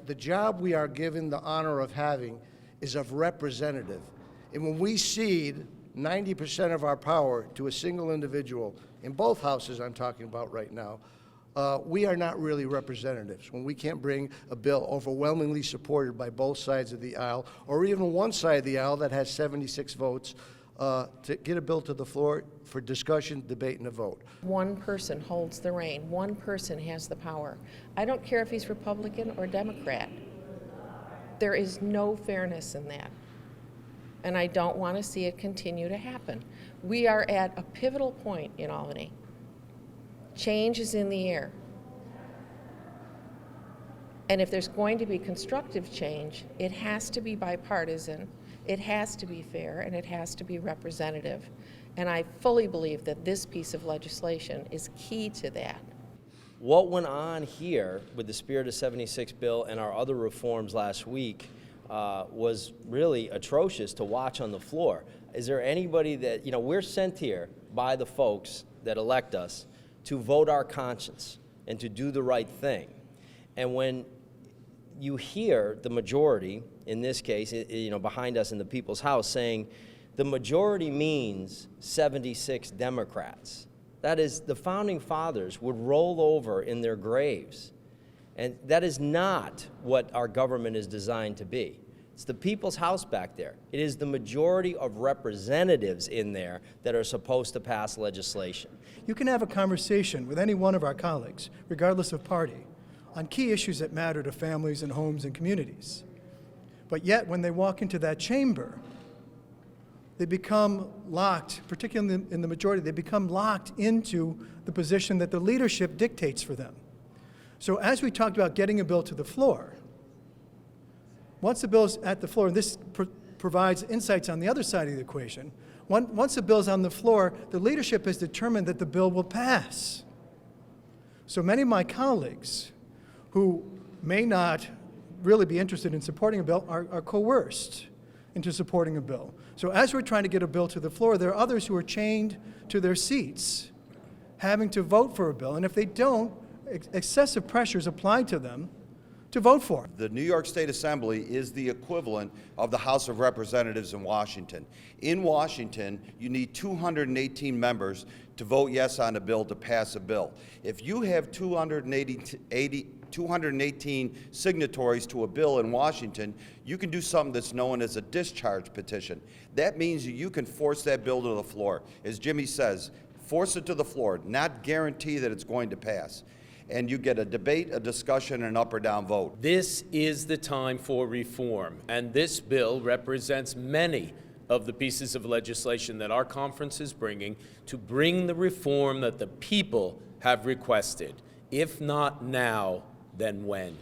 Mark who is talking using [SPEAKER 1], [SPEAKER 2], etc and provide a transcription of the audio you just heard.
[SPEAKER 1] The job we are given the honor of having is of representative. And when we cede 90% of our power to a single individual, in both houses I'm talking about right now, we are not really representatives. When we can't bring a bill overwhelmingly supported by both sides of the aisle, or even one side of the aisle that has 76 votes, to get a bill to the floor for discussion, debate, and a vote.
[SPEAKER 2] One person holds the rein. One person has the power. I don't care if he's Republican or Democrat. There is no fairness in that. And I don't want to see it continue to happen. We are at a pivotal point in Albany. Change is in the air. And if there's going to be constructive change, it has to be bipartisan, it has to be fair, and it has to be representative. And I fully believe that this piece of legislation is key to that.
[SPEAKER 3] What went on here with the Spirit of 76 bill and our other reforms last week was really atrocious to watch on the floor. Is there anybody that, we're sent here by the folks that elect us to vote our conscience and to do the right thing. And when you hear the majority, in this case, behind us in the People's House, saying the majority means 76 Democrats. That is, the Founding Fathers would roll over in their graves. And that is not what our government is designed to be. It's the People's House back there. It is the majority of representatives in there that are supposed to pass legislation.
[SPEAKER 4] You can have a conversation with any one of our colleagues, regardless of party, on key issues that matter to families and homes and communities. But yet, when they walk into that chamber, they become locked, particularly in the majority, they become locked into the position that the leadership dictates for them. So as we talked about getting a bill to the floor, once the bill's at the floor, and this provides insights on the other side of the equation, once the bill's on the floor, the leadership has determined that the bill will pass. So many of my colleagues who may not really be interested in supporting a bill are coerced into supporting a bill. So as we're trying to get a bill to the floor, there are others who are chained to their seats having to vote for a bill. And if they don't, excessive pressure is applied to them to vote for it.
[SPEAKER 5] The New York State Assembly is the equivalent of the House of Representatives in Washington. In Washington, you need 218 members to vote yes on a bill to pass a bill. If you have 218 signatories to a bill in Washington, you can do something that's known as a discharge petition. That means you can force that bill to the floor. As Jimmy says, force it to the floor, not guarantee that it's going to pass. And you get a debate, a discussion, and an up or down vote.
[SPEAKER 6] This is the time for reform, and this bill represents many of the pieces of legislation that our conference is bringing to bring the reform that the people have requested. If not now, then when?